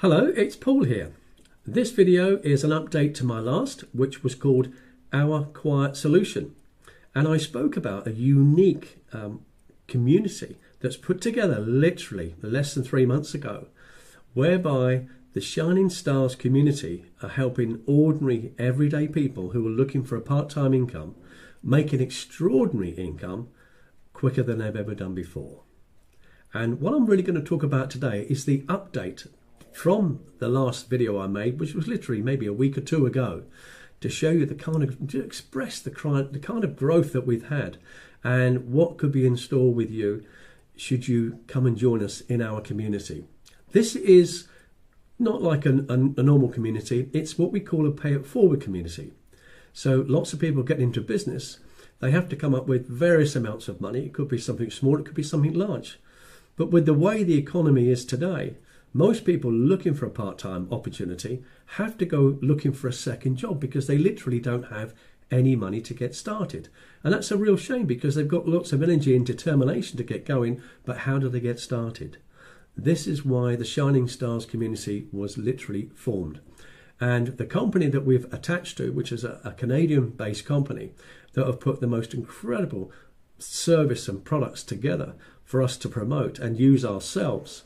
Hello, it's Paul here. This video is an update to my last, which was called Our Quiet Solution. And I spoke about a unique community that's put together literally less than 3 months ago, whereby the Shining Stars community are helping ordinary, everyday people who are looking for a part-time income make an extraordinary income quicker than they've ever done before. And what I'm really going to talk about today is the update from the last video I made, which was literally maybe a week or two ago, to show you to express the kind of growth that we've had and what could be in store with you should you come and join us in our community. This is not like a normal community. It's what we call a Pay It Forward community. So lots of people get into business. They have to come up with various amounts of money. It could be something small, it could be something large. But with the way the economy is today, most people looking for a part-time opportunity have to go looking for a second job because they literally don't have any money to get started. And that's a real shame because they've got lots of energy and determination to get going, but how do they get started? This is why the Shining Stars community was literally formed. And the company that we've attached to, which is a Canadian-based company that have put the most incredible service and products together for us to promote and use ourselves,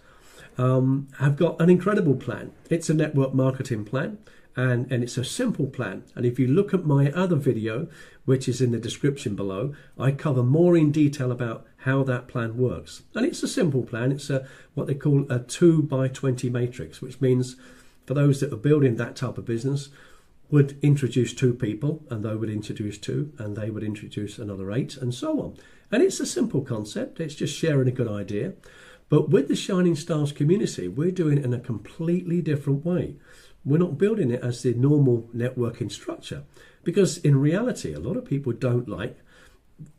have got an incredible plan. It's a network marketing plan and it's a simple plan. And if you look at my other video, which is in the description below, I cover more in detail about how that plan works. And it's a simple plan. It's what they call a 2x20 matrix, which means for those that are building that type of business, would introduce 2 people and they would introduce 2 and they would introduce another 8 and so on. And it's a simple concept. It's just sharing a good idea. But with the Shining Stars community, we're doing it in a completely different way. We're not building it as the normal networking structure because in reality, a lot of people don't like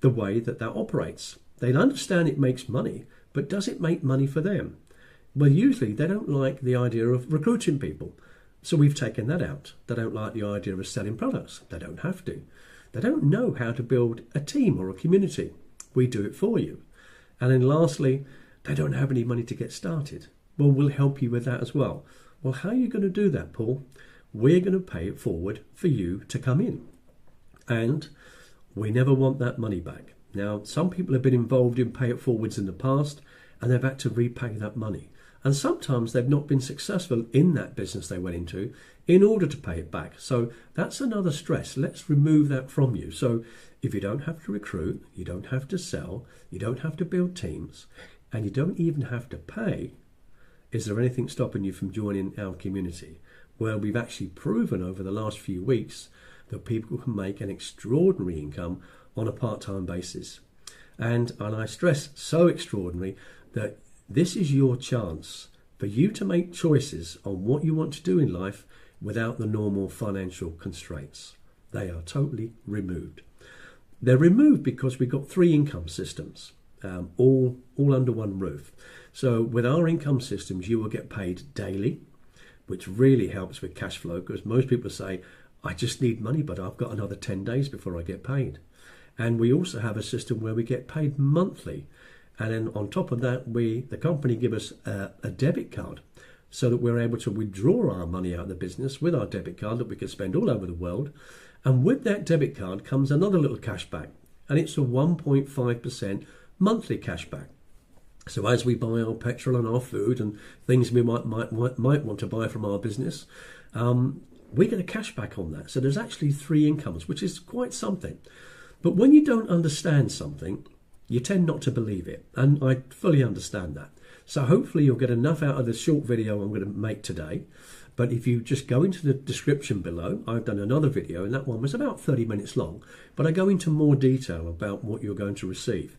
the way that operates. They understand it makes money, but does it make money for them? Well, usually they don't like the idea of recruiting people. So we've taken that out. They don't like the idea of selling products. They don't have to. They don't know how to build a team or a community. We do it for you. And then lastly, they don't have any money to get started. Well, we'll help you with that as well. Well, how are you going to do that, Paul? We're going to pay it forward for you to come in. And we never want that money back. Now, some people have been involved in pay it forwards in the past and they've had to repay that money. And sometimes they've not been successful in that business they went into in order to pay it back. So that's another stress. Let's remove that from you. So if you don't have to recruit, you don't have to sell, you don't have to build teams, and you don't even have to pay, is there anything stopping you from joining our community? Well, we've actually proven over the last few weeks that people can make an extraordinary income on a part-time basis. And I stress so extraordinary that this is your chance for you to make choices on what you want to do in life without the normal financial constraints. They are totally removed. They're removed because we've got 3 income systems, all under one roof. So with our income systems, you will get paid daily, which really helps with cash flow because most people say, I just need money, but I've got another 10 days before I get paid. And we also have a system where we get paid monthly. And then on top of that, the company give us a debit card so that we're able to withdraw our money out of the business with our debit card that we can spend all over the world. And with that debit card comes another little cash back. And it's a 1.5% monthly cash back. So as we buy our petrol and our food and things we might want to buy from our business, we get a cash back on that. So there's actually 3 incomes, which is quite something. But when you don't understand something, you tend not to believe it. And I fully understand that. So hopefully you'll get enough out of this short video I'm going to make today. But if you just go into the description below, I've done another video and that one was about 30 minutes long. But I go into more detail about what you're going to receive.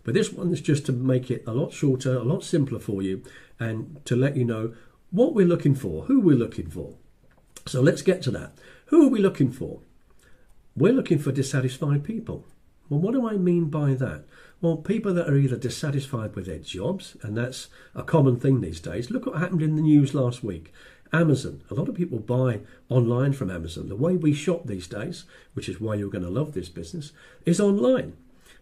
But this one is just to make it a lot shorter, a lot simpler for you and to let you know what we're looking for, who we're looking for. So let's get to that. Who are we looking for? We're looking for dissatisfied people. Well, what do I mean by that? Well, people that are either dissatisfied with their jobs, and that's a common thing these days. Look what happened in the news last week. Amazon. A lot of people buy online from Amazon. The way we shop these days, which is why you're going to love this business, is online.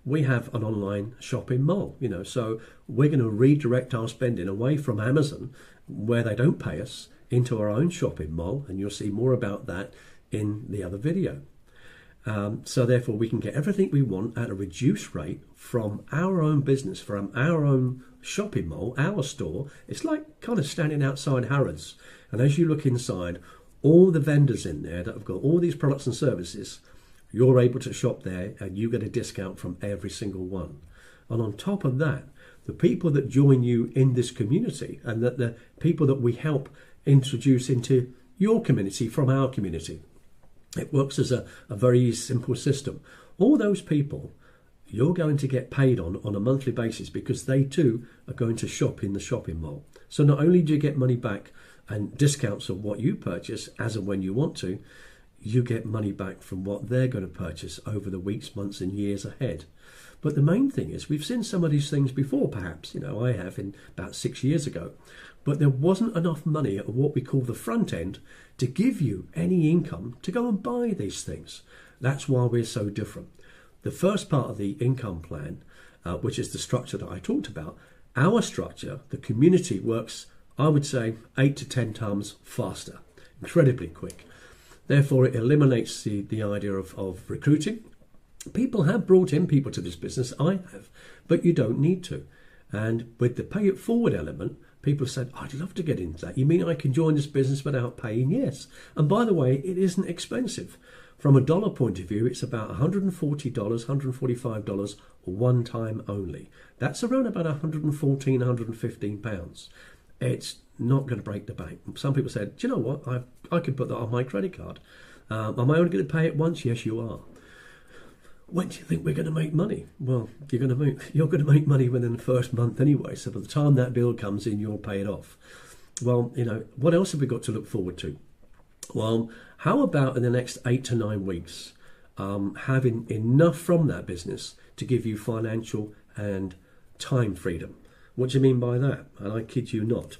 We have an online shopping mall, so we're going to redirect our spending away from Amazon, where they don't pay us, into our own shopping mall, and you'll see more about that in the other video. So therefore we can get everything we want at a reduced rate from our own business, from our own shopping mall, our store. It's like kind of standing outside Harrods, and as you look inside, all the vendors in there that have got all these products and services, you're able to shop there and you get a discount from every single one. And on top of that, the people that join you in this community, and that the people that we help introduce into your community from our community, it works as a very simple system. All those people, you're going to get paid on a monthly basis, because they too are going to shop in the shopping mall. So not only do you get money back and discounts on what you purchase as and when you want to, you get money back from what they're going to purchase over the weeks, months and years ahead. But the main thing is, we've seen some of these things before, perhaps, I have in about 6 years ago, but there wasn't enough money at what we call the front end to give you any income to go and buy these things. That's why we're so different. The first part of the income plan, which is the structure that I talked about, our structure, the community, works, I would say, 8 to 10 times faster, incredibly quick. Therefore, it eliminates the idea of recruiting. People have brought in people to this business, I have, but you don't need to. And with the Pay It Forward element, people said, I'd love to get into that. You mean I can join this business without paying? Yes. And by the way, it isn't expensive. From a dollar point of view, it's about $140, $145 one time only. That's around about £114, £115. It's not going to break the bank. Some people said, do you know what? I could put that on my credit card. Am I only going to pay it once? Yes, you are. When do you think we're going to make money? Well, you're going to make money within the first month anyway. So by the time that bill comes in, you'll pay it off. Well, what else have we got to look forward to? Well, how about in the next 8 to 9 weeks, having enough from that business to give you financial and time freedom? What do you mean by that? And I kid you not.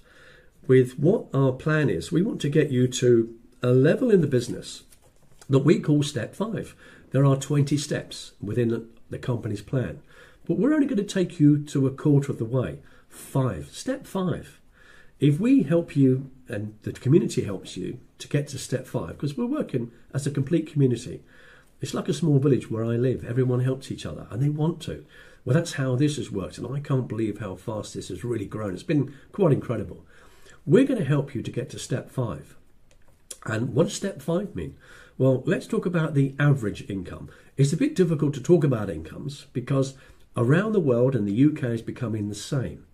With what our plan is, we want to get you to a level in the business that we call step 5. There are 20 steps within the company's plan, but we're only going to take you to a quarter of the way. Step 5. If we help you and the community helps you to get to step 5, because we're working as a complete community. It's like a small village where I live. Everyone helps each other and they want to. Well, that's how this has worked, and I can't believe how fast this has really grown. It's been quite incredible. We're going to help you to get to step 5. And what does step 5 mean? Well, let's talk about the average income. It's a bit difficult to talk about incomes because around the world, and the UK is becoming the same.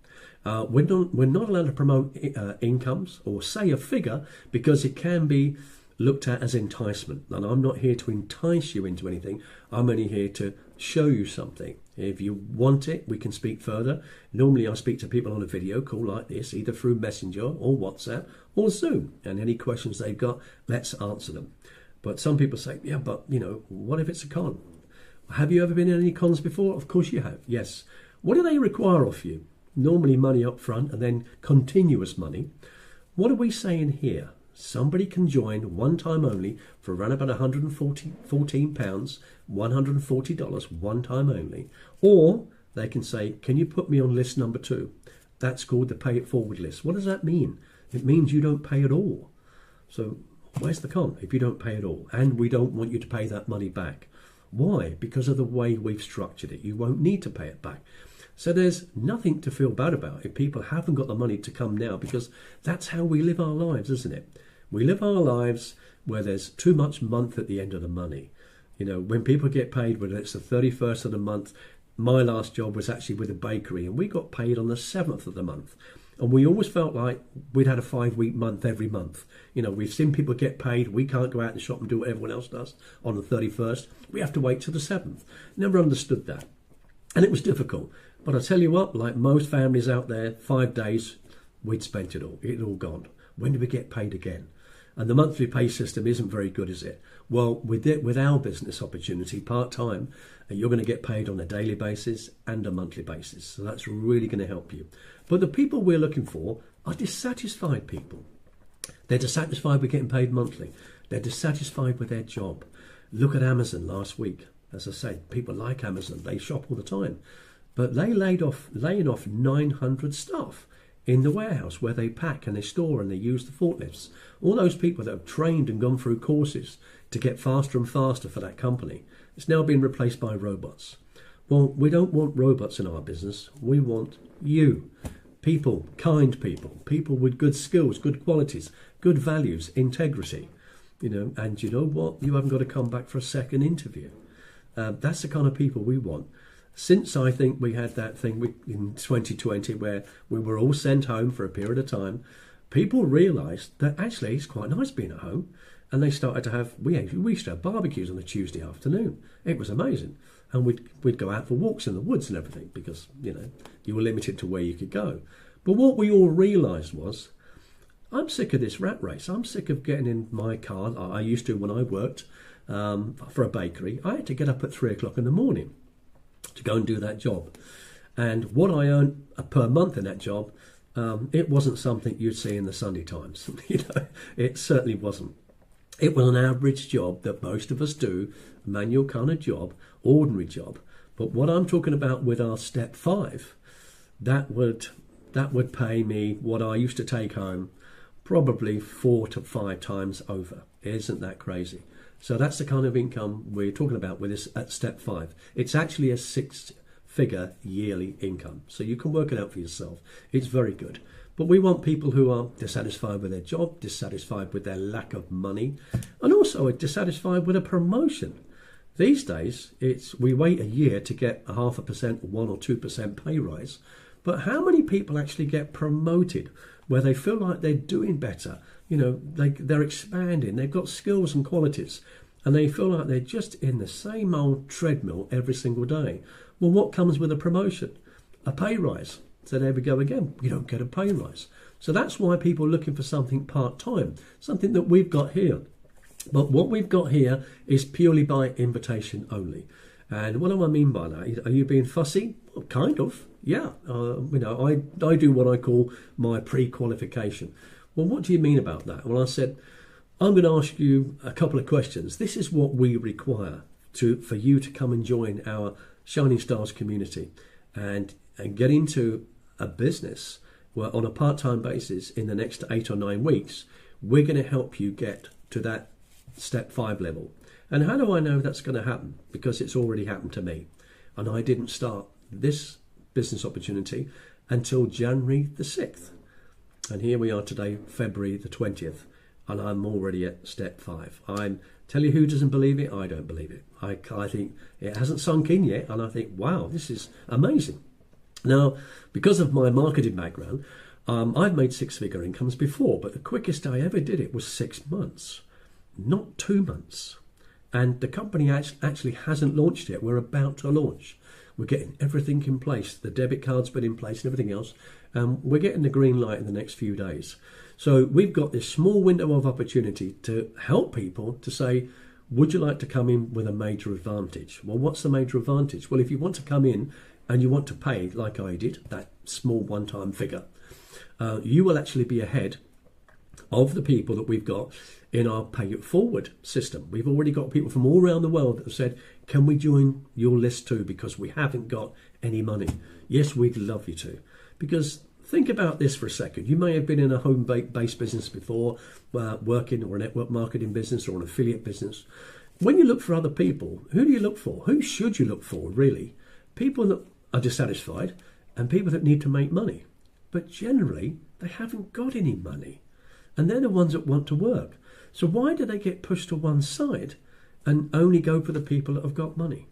We're not allowed to promote incomes or say a figure because it can be looked at as enticement. And I'm not here to entice you into anything. I'm only here to show you something. If you want it, we can speak further. Normally I speak to people on a video call like this, either through Messenger or WhatsApp or Zoom. And any questions they've got, let's answer them. But some people say, yeah, but what if it's a con? Have you ever been in any cons before? Of course you have, yes. What do they require of you? Normally money up front and then continuous money. What are we saying here? Somebody can join one time only for around about £114, $140 one time only. Or they can say, can you put me on list number 2? That's called the Pay It Forward list. What does that mean? It means you don't pay at all. So where's the con if you don't pay at all? And we don't want you to pay that money back. Why? Because of the way we've structured it. You won't need to pay it back. So there's nothing to feel bad about if people haven't got the money to come now, because that's how we live our lives, isn't it? We live our lives where there's too much month at the end of the money. When people get paid, whether it's the 31st of the month, my last job was actually with a bakery and we got paid on the 7th of the month. And we always felt like we'd had a 5-week month every month. We've seen people get paid. We can't go out and shop and do what everyone else does on the 31st. We have to wait till the 7th. Never understood that. And it was difficult. But I tell you what, like most families out there, 5 days, we'd spent it all. It all gone. When do we get paid again? And the monthly pay system isn't very good, is it? Well, with our business opportunity, part-time, you're going to get paid on a daily basis and a monthly basis. So that's really going to help you. But the people we're looking for are dissatisfied people. They're dissatisfied with getting paid monthly. They're dissatisfied with their job. Look at Amazon last week. As I said, people like Amazon. They shop all the time. But they laying off 900 staff in the warehouse where they pack and they store and they use the forklifts. All those people that have trained and gone through courses to get faster and faster for that company, it's now been replaced by robots. Well, we don't want robots in our business. We want you. People, kind people, people with good skills, good qualities, good values, integrity. And you know what? You haven't got to come back for a second interview. That's the kind of people we want. Since I think we had that thing in 2020 where we were all sent home for a period of time, people realised that actually it's quite nice being at home. And they started to have, we used to have barbecues on a Tuesday afternoon. It was amazing. And we'd go out for walks in the woods and everything because, you were limited to where you could go. But what we all realised was, I'm sick of this rat race. I'm sick of getting in my car. I used to when I worked for a bakery. I had to get up at 3 o'clock in the morning to go and do that job. And what I earned per month in that job, it wasn't something you'd see in the Sunday Times. It certainly wasn't. It was an average job that most of us do, a manual kind of job, ordinary job. But what I'm talking about with our step 5, that would pay me what I used to take home probably 4 to 5 times over. Isn't that crazy? So that's the kind of income we're talking about with this at step 5. It's actually a 6-figure yearly income. So you can work it out for yourself. It's very good. But we want people who are dissatisfied with their job, dissatisfied with their lack of money, and also dissatisfied with a promotion. These days, we wait a year to get a 0.5%, 1 or 2% pay rise. But how many people actually get promoted where they feel like they're doing better? They're expanding, they've got skills and qualities, and they feel like they're just in the same old treadmill every single day. Well, what comes with a promotion? A pay rise. So there we go again. You don't get a pay rise. So that's why people are looking for something part-time, something that we've got here. But what we've got here is purely by invitation only. And what do I mean by that? Are you being fussy? Well, kind of. Yeah. I do what I call my pre-qualification. Well, what do you mean about that? Well, I said, I'm going to ask you a couple of questions. This is what we require for you to come and join our Shining Stars community and get into a business where on a part-time basis in the next 8 or 9 weeks, we're going to help you get to that step 5 level. And how do I know that's going to happen? Because it's already happened to me. And I didn't start this business opportunity until January the 6th. And here we are today, February the 20th, and I'm already at step 5. Tell you who doesn't believe it, I don't believe it. I think it hasn't sunk in yet, and I think, wow, this is amazing. Now, because of my marketing background, I've made 6-figure incomes before, but the quickest I ever did it was 6 months, not 2 months. And the company actually hasn't launched yet. We're about to launch. We're getting everything in place. The debit card's been in place and everything else. We're getting the green light in the next few days. So we've got this small window of opportunity to help people to say, would you like to come in with a major advantage? Well, what's the major advantage? Well, if you want to come in and you want to pay, like I did, that small one-time figure, you will actually be ahead of the people that we've got in our Pay It Forward system. We've already got people from all around the world that have said, can we join your list too, because we haven't got any money? Yes, we'd love you to. Because think about this for a second. You may have been in a home-based business before, working, or a network marketing business or an affiliate business. When you look for other people, who do you look for? Who should you look for, really? People that are dissatisfied and people that need to make money. But generally, they haven't got any money. And they're the ones that want to work. So why do they get pushed to one side and only go for the people that have got money?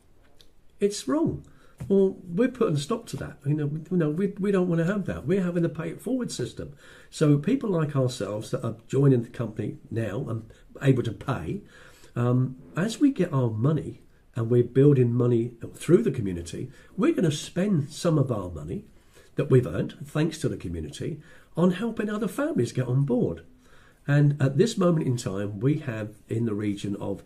It's wrong. Well, we're putting a stop to that. We don't want to have that. We're having the Pay It Forward system. So people like ourselves that are joining the company now and able to pay, as we get our money and we're building money through the community, we're going to spend some of our money that we've earned, thanks to the community, on helping other families get on board. And at this moment in time, we have in the region of,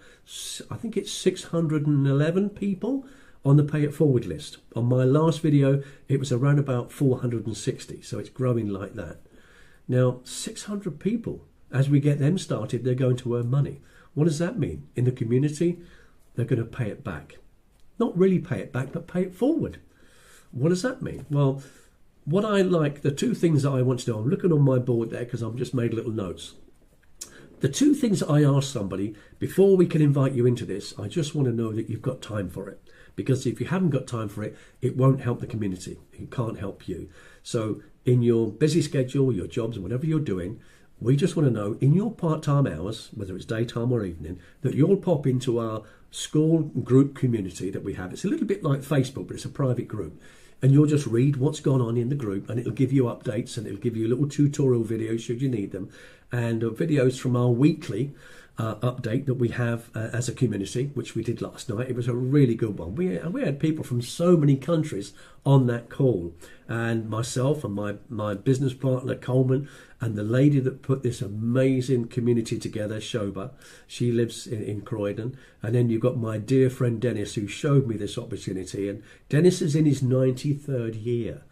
I think it's 611 people on the Pay It Forward list. On my last video, it was around about 460, so it's growing like that. Now, 600 people, as we get them started, they're going to earn money. What does that mean? In the community, they're going to pay it back. Not really pay it back, but pay it forward. What does that mean? Well, what I like, the two things that I want to do, I'm looking on my board there because I've just made little notes. The two things that I ask somebody before we can invite you into this, I just want to know that you've got time for it. Because if you haven't got time for it, it won't help the community. It can't help you. So in your busy schedule, your jobs, and whatever you're doing, we just want to know in your part-time hours, whether it's daytime or evening, that you'll pop into our school group community that we have. It's a little bit like Facebook, but it's a private group. And you'll just read what's gone on in the group, and it'll give you updates, and it'll give you little tutorial videos should you need them, and videos from our weekly update that we have as a community, which we did last night. It was a really good one. We had people from so many countries on that call, and myself and my business partner Coleman, and the lady that put this amazing community together, Shoba. She lives in Croydon. And then you've got my dear friend Dennis, who showed me this opportunity. And Dennis is in his 93rd year.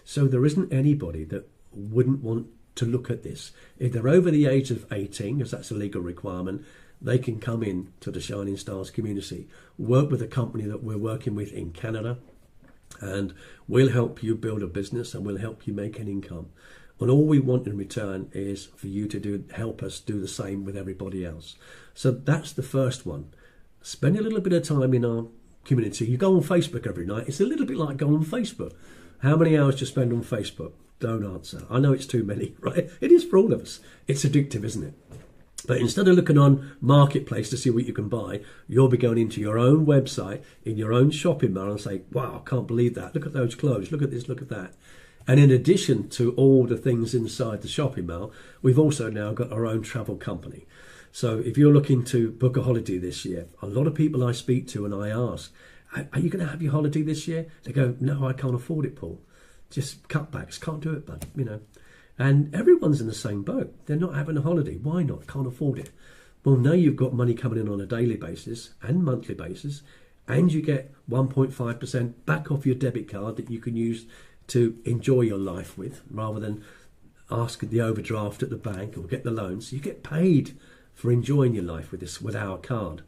So there isn't anybody that wouldn't want to look at this. If they're over the age of 18, because that's a legal requirement, they can come in to the Shining Stars community, work with a company that we're working with in Canada, and we'll help you build a business and we'll help you make an income. And all we want in return is for you to help us do the same with everybody else. So that's the first one. Spend a little bit of time in our community. You go on Facebook every night. It's a little bit like going on Facebook. How many hours do you spend on Facebook? Don't answer. I know it's too many, right? It is for all of us. It's addictive, isn't it? But instead of looking on Marketplace to see what you can buy, you'll be going into your own website, in your own shopping mall, and say, wow, I can't believe that. Look at those clothes. Look at this, look at that. And in addition to all the things inside the shopping mall, we've also now got our own travel company. So if you're looking to book a holiday this year, a lot of people I speak to and I ask, are you going to have your holiday this year? They go, no, I can't afford it, Paul. Just cutbacks, can't do it, bud, And everyone's in the same boat. They're not having a holiday. Why not? Can't afford it. Well, now you've got money coming in on a daily basis and monthly basis, and you get 1.5% back off your debit card that you can use to enjoy your life with, rather than ask the overdraft at the bank or get the loans. You get paid for enjoying your life with our card.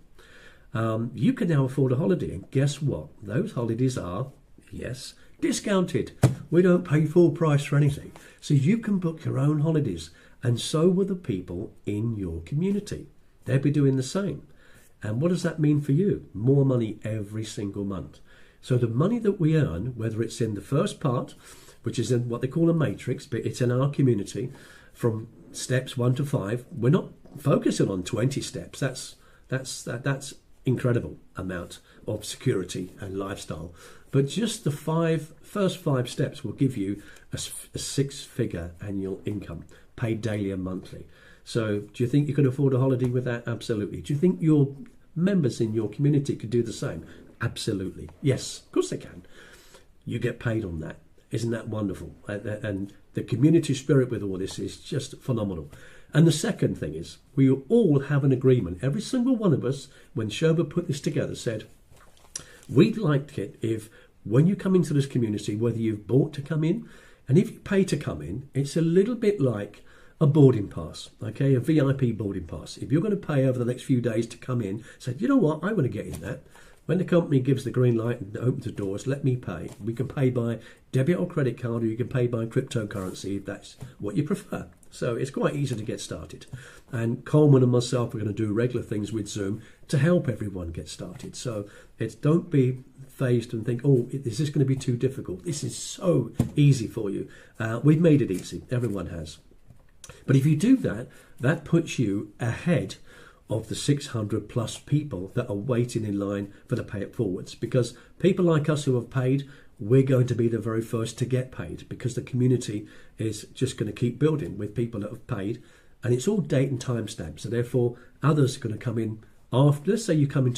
You can now afford a holiday, and guess what? Those holidays are, yes, discounted. We don't pay full price for anything. So you can book your own holidays, and so will the people in your community. They'll be doing the same. And what does that mean for you? More money every single month. So the money that we earn, whether it's in the first part, which is in what they call a matrix, but it's in our community, from steps 1 to 5, we're not focusing on 20 steps. That's incredible amount of security and lifestyle. But just the first five steps will give you a 6-figure annual income, paid daily and monthly. So do you think you can afford a holiday with that? Absolutely. Do you think your members in your community could do the same? Absolutely. Yes, of course they can. You get paid on that. Isn't that wonderful? And the community spirit with all this is just phenomenal. And the second thing is, we all have an agreement. Every single one of us, when Shoba put this together, said, we'd like it if when you come into this community, whether you've bought to come in, and if you pay to come in, it's a little bit like a boarding pass, okay, a VIP boarding pass. If you're going to pay over the next few days to come in, say, you know what, I want to get in that. When the company gives the green light and opens the doors, let me pay. We can pay by debit or credit card, or you can pay by cryptocurrency if that's what you prefer. So it's quite easy to get started. And Coleman and myself are going to do regular things with Zoom to help everyone get started. So don't be phased and think, oh, is this going to be too difficult? This is so easy for you. We've made it easy. Everyone has. But if you do that, that puts you ahead of the 600 plus people that are waiting in line for the Pay It Forwards, because people like us who have paid, we're going to be the very first to get paid, because the community is just going to keep building with people that have paid, and it's all date and time stamped. So therefore others are going to come in after. Let's say you come in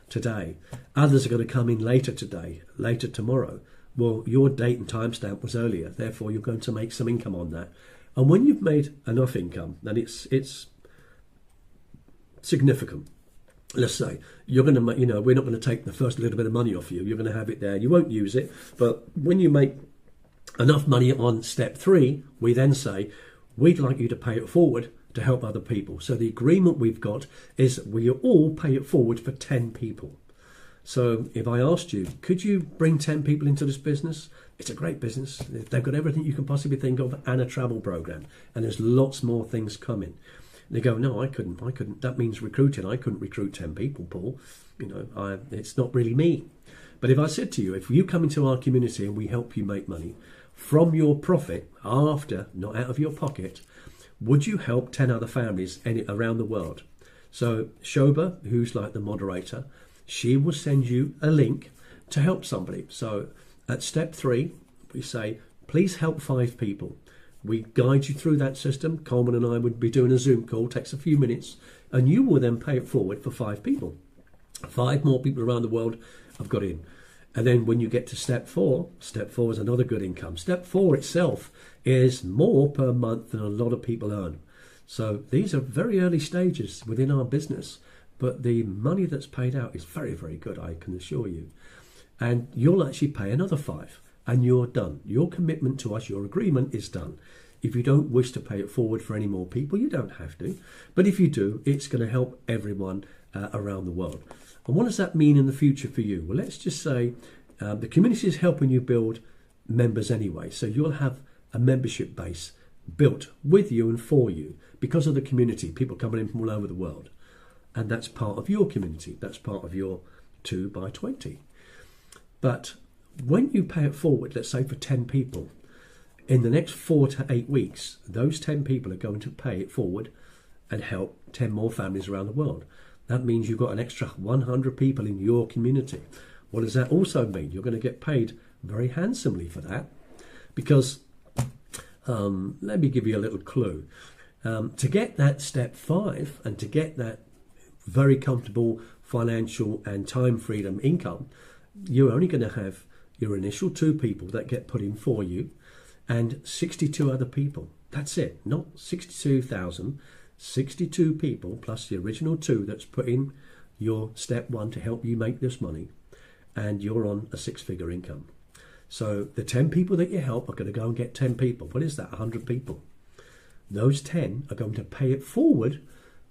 today, others are going to come in later today, later tomorrow. Well, your date and time stamp was earlier, therefore you're going to make some income on that. And when you've made enough income, then it's significant. Let's say you're going to, we're not going to take the first little bit of money off you. You're going to have it there. You won't use it. But when you make enough money on step 3, we then say, we'd like you to pay it forward to help other people. So the agreement we've got is we all pay it forward for 10 people. So if I asked you, could you bring 10 people into this business? It's a great business. They've got everything you can possibly think of and a travel program. And there's lots more things coming. They go, no, I couldn't. That means recruiting. I couldn't recruit 10 people, Paul. It's not really me. But if I said to you, if you come into our community and we help you make money from your profit after, not out of your pocket, would you help 10 other families around the world? So Shoba, who's like the moderator, she will send you a link to help somebody. So at step 3, we say, please help 5 people. We guide you through that system. Coleman and I would be doing a Zoom call, takes a few minutes, and you will then pay it forward for 5 people. 5 more people around the world have got in. And then when you get to step 4 is another good income. Step 4 itself is more per month than a lot of people earn. So these are very early stages within our business, but the money that's paid out is very, very good, I can assure you. And you'll actually pay another 5 and you're done. Your commitment to us, your agreement is done. If you don't wish to pay it forward for any more people, you don't have to. But if you do, it's going to help everyone around the world. And what does that mean in the future for you? Well, let's just say the community is helping you build members anyway. So you'll have a membership base built with you and for you because of the community, people coming in from all over the world. And that's part of your community. That's part of your 2 by 20. But when you pay it forward, let's say for 10 people, in the next 4 to 8 weeks, those 10 people are going to pay it forward and help 10 more families around the world. That means you've got an extra 100 people in your community. What does that also mean? You're going to get paid very handsomely for that because, let me give you a little clue. To get that step 5 and to get that very comfortable financial and time freedom income, you're only going to have your initial 2 people that get put in for you and 62 other people. That's it. Not 62,000, 62 people plus the original 2 that's put in your step 1 to help you make this money, and you're on a 6-figure income. So the 10 people that you help are going to go and get 10 people. What is that? 100 people. Those 10 are going to pay it forward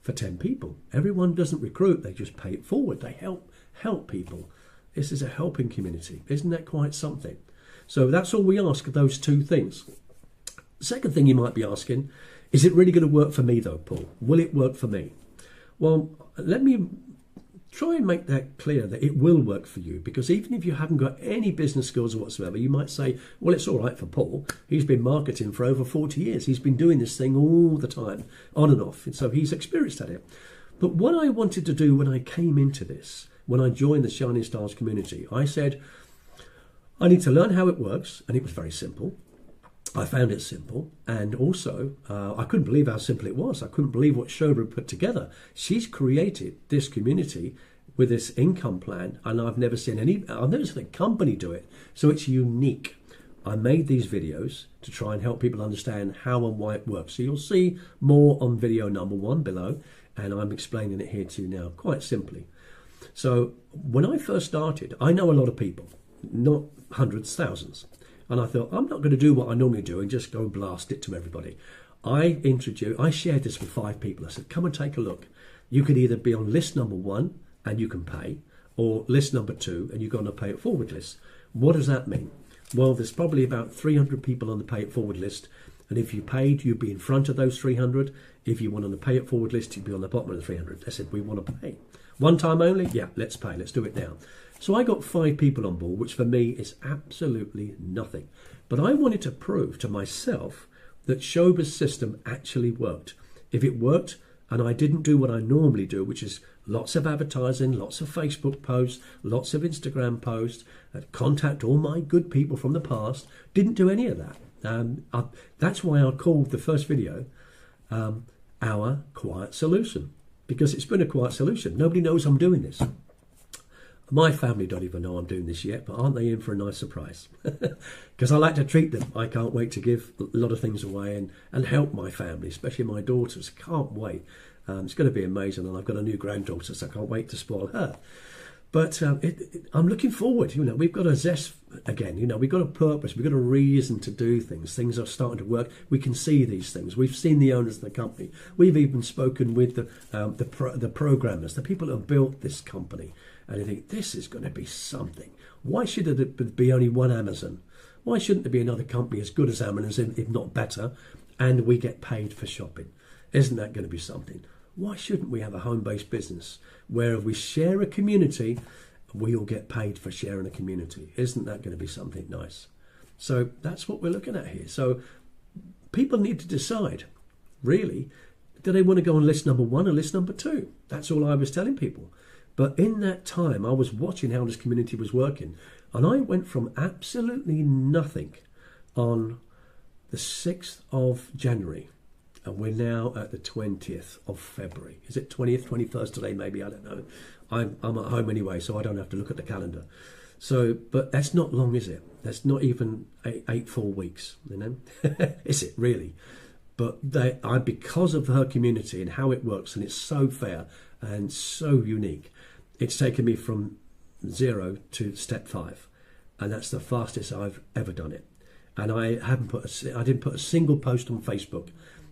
for 10 people. Everyone doesn't recruit, they just pay it forward. They help people. This is a helping community. Isn't that quite something? So that's all we ask of those 2 things. The second thing you might be asking, is it really going to work for me though, Paul? Will it work for me? Well, let me try and make that clear that it will work for you, because even if you haven't got any business skills whatsoever, you might say, well, it's all right for Paul. He's been marketing for over 40 years. He's been doing this thing all the time, on and off. And so he's experienced at it. But what I wanted to do when I came into this, when I joined the Shining Stars community, I said, I need to learn how it works. And it was very simple. I found it simple, and also I couldn't believe how simple it was. I couldn't believe what Shoba put together. She's created this community with this income plan, and I've never seen a company do it, so it's unique. I made these videos to try and help people understand how and why it works. So you'll see more on video number 1 below, and I'm explaining it here to you now quite simply. So when I first started, I know a lot of people, not hundreds, thousands. And I thought, I'm not going to do what I normally do and just go blast it to everybody. I shared this with 5 people. I said, come and take a look. You could either be on list number 1 and you can pay, or list number 2 and you go on a Pay It Forward list. What does that mean? Well, there's probably about 300 people on the Pay It Forward list. And if you paid, you'd be in front of those 300. If you went on the Pay It Forward list, you'd be on the bottom of the 300. They said, we want to pay. One time only? Yeah, let's pay. Let's do it now. So I got 5 people on board, which for me is absolutely nothing. But I wanted to prove to myself that Shoba's system actually worked. If it worked and I didn't do what I normally do, which is lots of advertising, lots of Facebook posts, lots of Instagram posts, contact all my good people from the past, didn't do any of that. That's why I called the first video Our Quiet Solution, because it's been a quiet solution. Nobody knows I'm doing this. My family don't even know I'm doing this yet, but aren't they in for a nice surprise? Because I like to treat them. I can't wait to give a lot of things away and help my family, especially my daughters. Can't wait. It's going to be amazing, and I've got a new granddaughter, so I can't wait to spoil her. But I'm looking forward. We've got a zest again. We've got a purpose. We've got a reason to do things. Things are starting to work. We can see these things. We've seen the owners of the company. We've even spoken with the programmers, the people who have built this company. and you think, this is going to be something. Why should it be only one Amazon? Why shouldn't there be another company as good as Amazon, if not better, and we get paid for shopping? Isn't that going to be something? Why shouldn't we have a home-based business where if we share a community, we all get paid for sharing a community? Isn't that going to be something nice? So that's what we're looking at here. So people need to decide, really, do they want to go on list number 1 or list number 2? That's all I was telling people. But in that time, I was watching how this community was working. And I went from absolutely nothing on the 6th of January. And we're now at the 20th of February. Is it 20th, 21st today? Maybe, I don't know. I'm at home anyway, so I don't have to look at the calendar. So, but that's not long, is it? That's not even eight full weeks, you know? Is it really? But because of her community and how it works, and it's so fair and so unique, it's taken me from 0 to step 5, and that's the fastest I've ever done it. And I didn't put a single post on Facebook,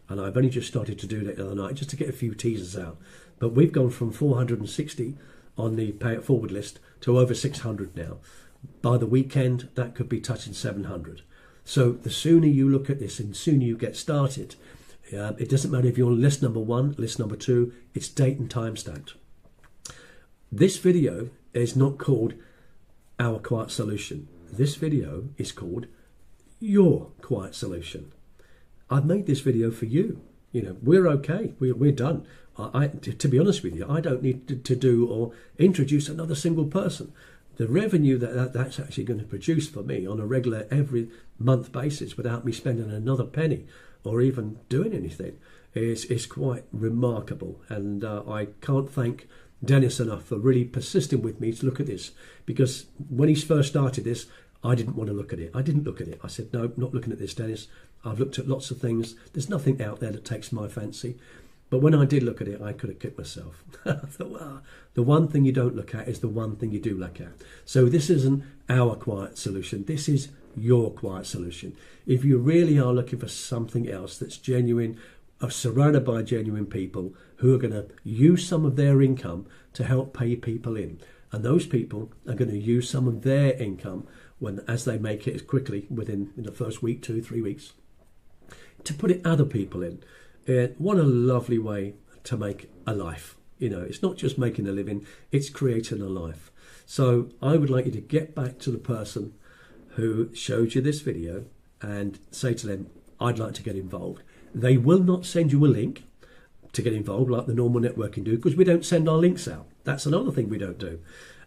and I've only just started to do that the other night just to get a few teasers out. But we've gone from 460 on the Pay It Forward list to over 600 now. By the weekend, that could be touching 700. So the sooner you look at this and the sooner you get started, it doesn't matter if you're on list number 1, list number 2, it's date and time stamped. This video is not called Our Quiet Solution. This video is called Your Quiet Solution. I've made this video for you. You know, we're okay. We're done. To be honest with you, I don't need to do or introduce another single person. The revenue that's actually going to produce for me on a regular every month basis without me spending another penny or even doing anything is quite remarkable. And I can't thank Dennis enough for really persisting with me to look at this, because when he first started this, I didn't want to look at it. I didn't look at it. I said, no, not looking at this, Dennis. I've looked at lots of things. There's nothing out there that takes my fancy. But when I did look at it, I could have kicked myself. I thought, well, the one thing you don't look at is the one thing you do look at. So this isn't our quiet solution. This is your quiet solution. If you really are looking for something else that's genuine, are surrounded by genuine people who are going to use some of their income to help pay people in. And those people are going to use some of their income as they make it as quickly within the first week, 2-3 weeks, to put it other people in. What a lovely way to make a life. You know, it's not just making a living, it's creating a life. So I would like you to get back to the person who showed you this video and say to them, I'd like to get involved. They will not send you a link to get involved like the normal networking do, because we don't send our links out. That's another thing we don't do.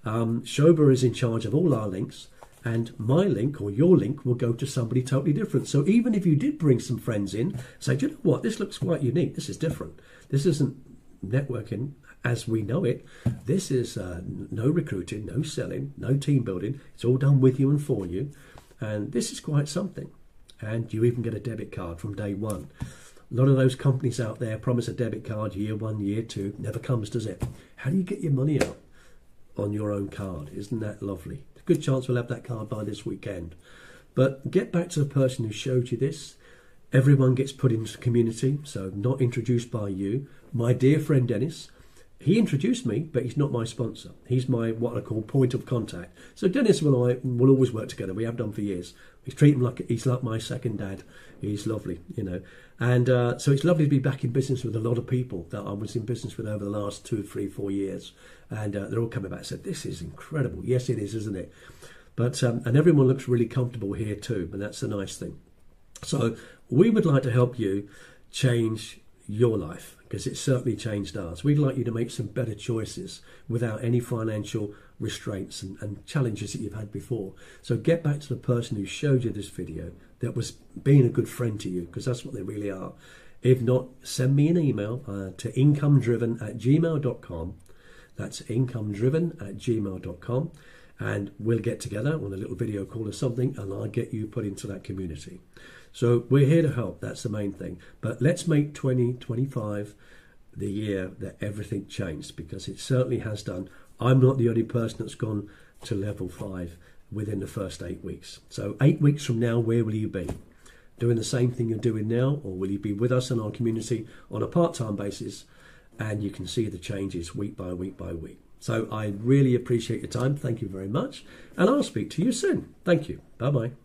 Shobha is in charge of all our links, and my link or your link will go to somebody totally different. So even if you did bring some friends in, say, do you know what, this looks quite unique, this is different. This isn't networking as we know it. This is no recruiting, no selling, no team building. It's all done with you and for you. And this is quite something. And you even get a debit card from day one. A lot of those companies out there promise a debit card year 1, year 2. Never comes, does it? How do you get your money out on your own card? Isn't that lovely? Good chance we'll have that card by this weekend. But get back to the person who showed you this. Everyone gets put into community, so not introduced by you. My dear friend Dennis, he introduced me, but he's not my sponsor. He's my what I call point of contact. So Dennis and I will always work together. We have done for years. We treat him like he's like my second dad. He's lovely, you know. And so it's lovely to be back in business with a lot of people that I was in business with over the last 2, 3, 4 years. And they're all coming back and said, this is incredible. Yes, it is, isn't it? But and everyone looks really comfortable here too, and that's a nice thing. So we would like to help you change your life, because it's certainly changed ours. We'd like you to make some better choices without any financial restraints and challenges that you've had before. So get back to the person who showed you this video that was being a good friend to you, because that's what they really are. If not, send me an email to incomedriven@gmail.com. That's incomedriven@gmail.com. And we'll get together on a little video call or something, and I'll get you put into that community. So we're here to help. That's the main thing. But let's make 2025 the year that everything changed, because it certainly has done. I'm not the only person that's gone to level 5 within the first 8 weeks. So 8 weeks from now, where will you be? Doing the same thing you're doing now, or will you be with us in our community on a part-time basis, and you can see the changes week by week by week? So I really appreciate your time. Thank you very much. And I'll speak to you soon. Thank you. Bye-bye.